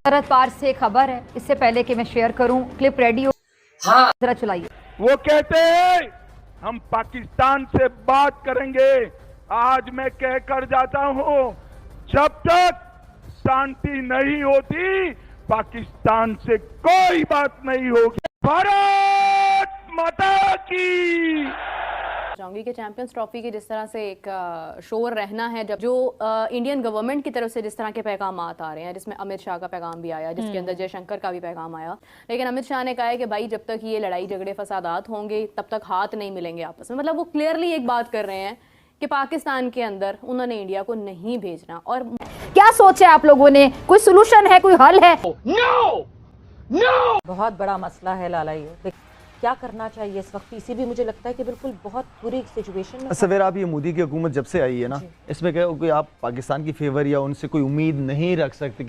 सरहद पार से खबर है, इससे पहले कि मैं शेयर करूं, क्लिप रेडी हो, हाँ जरा चलाइए। वो कहते हैं हम पाकिस्तान से बात करेंगे। आज मैं कहकर जाता हूं, जब तक शांति नहीं होती पाकिस्तान से कोई बात नहीं होगी। भारत माता की। चाहूंगी कि चैंपियंस ट्रॉफी के जिस तरह से एक शोर रहना है, जब जो इंडियन गवर्नमेंट की तरफ से जिस तरह के पैगाम आ रहे हैं, जिसमें अमित शाह का पैगाम भी आया, जिसके अंदर जयशंकर का भी पैगाम आया, लेकिन अमित शाह ने कहा है कि भाई जब तक ये लड़ाई झगड़े फसादात होंगे तब तक हाथ नहीं मिलेंगे आपस में। मतलब वो क्लियरली एक बात कर रहे हैं कि पाकिस्तान के अंदर उन्होंने इंडिया को नहीं भेजना। और क्या सोचा आप लोगों ने? कोई सोल्यूशन है, कोई हल है? बहुत बड़ा मसला है लाला, ये क्या करना चाहिए इस वक्त? पीसीबी मुझे लगता है कि बिल्कुल बहुत बुरी सिचुएशन में। सवेरा आप ये मोदी की हुकूमत जब से आई है ना, इसमें क्या कोई आप पाकिस्तान की फेवर या उनसे कोई उम्मीद नहीं रख सकते।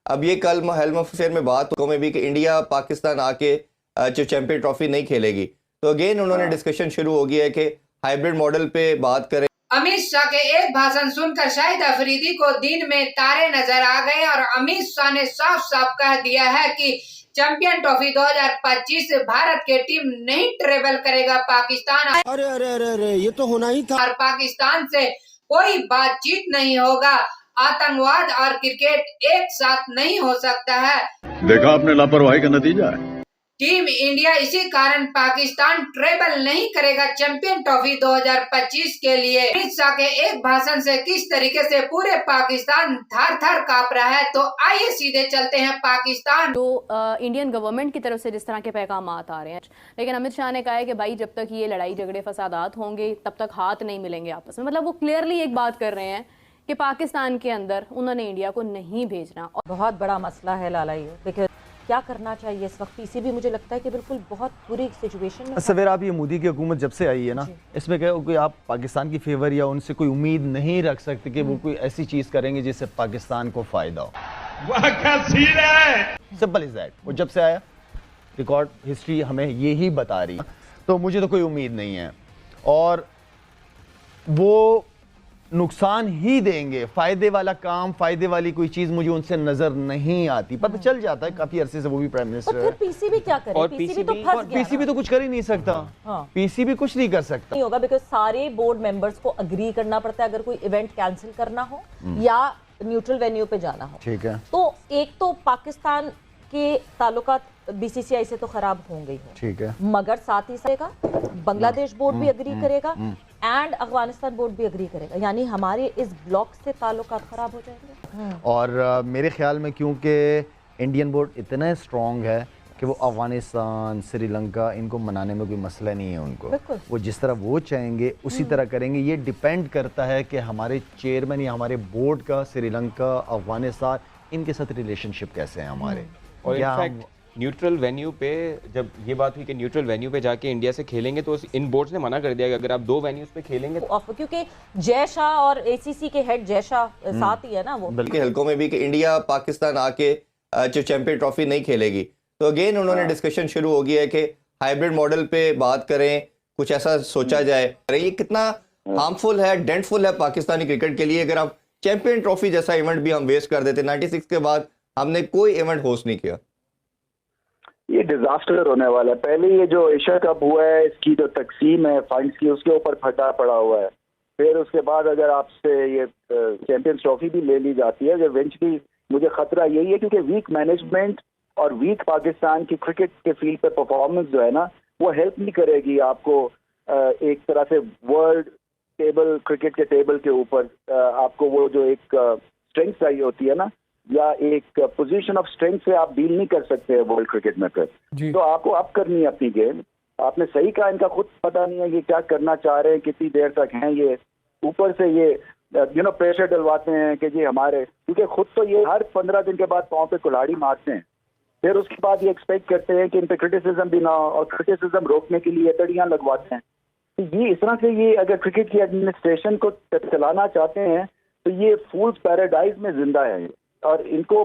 अब ये कल हेल्म अफेयर में बात में भी कि इंडिया पाकिस्तान आके जो चैंपियन ट्रॉफी नहीं खेलेगी, तो अगेन उन्होंने डिस्कशन शुरू हो गया है कि हाइब्रिड मॉडल पे बात करें। अमित शाह के एक भाषण सुनकर शाहिद अफरीदी को दिन में तारे नजर आ गए और अमित शाह ने साफ साफ कह दिया है कि चैंपियन ट्रॉफी 2025 से भारत की टीम नहीं ट्रेवल करेगा पाकिस्तान। अरे ये तो होना ही था। और पाकिस्तान से कोई बातचीत नहीं होगा। आतंकवाद और क्रिकेट एक साथ नहीं हो सकता है। देखा आपने लापरवाही का नतीजा है। टीम इंडिया इसी कारण पाकिस्तान ट्रेवल नहीं करेगा चैंपियन ट्रॉफी 2025 के लिए। अमित शाह के एक भाषण से किस तरीके से पूरे पाकिस्तान थर थर कांप रहा है, तो आइए सीधे चलते हैं पाकिस्तान। जो इंडियन गवर्नमेंट की तरफ से जिस तरह के पैगाम आ रहे हैं, लेकिन अमित शाह ने कहा है कि भाई जब तक ये लड़ाई झगड़े फसादात होंगे तब तक हाथ नहीं मिलेंगे आपस में। मतलब वो क्लियरली एक बात कर रहे हैं कि पाकिस्तान के अंदर उन्होंने इंडिया को नहीं भेजना। और बहुत बड़ा मसला है लाला, ये देखिए क्या करना चाहिए इस वक्त? पीसीबी मुझे लगता है कि बिल्कुल बहुत बुरी सिचुएशन में। सवेरा आप ये मोदी की हुकूमत जब से आई है ना, इसमें क्या कोई आप पाकिस्तान की फेवर या उनसे कोई उम्मीद नहीं रख सकते कि वो कोई ऐसी चीज करेंगे जिससे पाकिस्तान को फायदा हो। वाह क्या सीन है। Simple is that. वो जब से आया, रिकॉर्ड हिस्ट्री हमें ये ही बता रही है, तो मुझे तो कोई उम्मीद नहीं है। और वो नुकसान ही देंगे। फायदे वाला काम, फायदे वाली कोई चीज मुझे उनसे नजर नहीं आती। पता चल जाता है काफी अरसे से वो भी प्राइम मिनिस्टर है। पीसीबी क्या करे? और पीसीबी तो फंस गया। पीसीबी तो कुछ कर ही नहीं सकता। पीसीबी कुछ नहीं कर सकता। नहीं होगा बिकॉज सारे बोर्ड मेंबर्स को अग्री करना पड़ता है अगर कोई इवेंट कैंसिल करना हो या न्यूट्रल वेन्यू पे जाना हो। ठीक है। तो एक तो पाकिस्तान के ताल्लुकात बीसीसीआई से तो खराब होंगे ही। ठीक है। मगर साथ ही साथ बांग्लादेश बोर्ड भी अग्री करेगा एंड अफगानिस्तान बोर्ड भी अग्री करेगा, यानी हमारे इस ब्लॉक से ताल्लुकात खराब हो जाएंगे। और मेरे ख्याल में क्योंकि इंडियन बोर्ड इतना स्ट्रॉन्ग है कि वो अफगानिस्तान, श्रीलंका, इनको मनाने में कोई मसला नहीं है उनको। वो जिस तरह वो चाहेंगे उसी तरह करेंगे। ये डिपेंड करता है कि हमारे चेयरमैन या हमारे बोर्ड का श्रीलंका, अफगानिस्तान, इनके साथ रिलेशनशिप कैसे है हमारे। और इनफैक्ट न्यूट्रल वेन्यू पे जब ये बात हुई कि न्यूट्रल वेन्यू पे जाके इंडिया से खेलेंगे, तो इन बोर्ड्स ने मना कर दिया कि अगर आप दो वेन्यूज पे खेलेंगे क्योंकि जय शाह और एसीसी के हेड जय शाह साथ ही है ना वो। बल्कि हल्कों में भी कि इंडिया पाकिस्तान आके जो चैंपियन ट्रॉफी नहीं खेलेगी, तो अगेन उन्होंने डिस्कशन शुरू हो गया है कि हाइब्रिड मॉडल पे बात करें, कुछ ऐसा सोचा जाए। ये कितना हार्मफुल है, डेंटफुल है पाकिस्तानी क्रिकेट के लिए अगर आप चैंपियन ट्रॉफी जैसा इवेंट भी हम वेस्ट कर देते। 96 के बाद हमने कोई इवेंट होस्ट नहीं किया। ये डिजास्टर होने वाला है। पहले ये जो एशिया कप हुआ है, इसकी जो तकसीम है फंड्स की, उसके ऊपर फटा पड़ा हुआ है। फिर उसके बाद अगर आपसे ये चैंपियंस ट्रॉफी भी ले ली जाती है, इवेंचुअली मुझे खतरा यही है क्योंकि वीक मैनेजमेंट और वीक पाकिस्तान की क्रिकेट के फील्ड पे परफॉर्मेंस जो है ना, वो हेल्प नहीं करेगी आपको एक तरह से वर्ल्ड टेबल, क्रिकेट के टेबल के ऊपर आपको वो जो एक स्ट्रेंथ चाहिए होती है ना, या एक पोजीशन ऑफ स्ट्रेंथ से आप डील नहीं कर सकते हैं वर्ल्ड क्रिकेट में। फिर तो आपको अप करनी है अपनी गेम। आपने सही कहा, इनका खुद पता नहीं है ये क्या करना चाह रहे हैं, कितनी देर तक हैं ये। ऊपर से ये प्रेशर डलवाते हैं कि जी हमारे, क्योंकि खुद तो ये हर 15 दिन के बाद पाँव पे कुल्हाड़ी मारते हैं। फिर उसके बाद ये एक्सपेक्ट करते हैं कि इन पे क्रिटिसिज्म भी ना हो, और क्रिटिसिज्म रोकने के लिए तड़ियाँ लगवाते हैं। तो ये इस तरह से ये अगर क्रिकेट की एडमिनिस्ट्रेशन को चलाना चाहते हैं तो ये फूल्स पैराडाइज में जिंदा है और इनको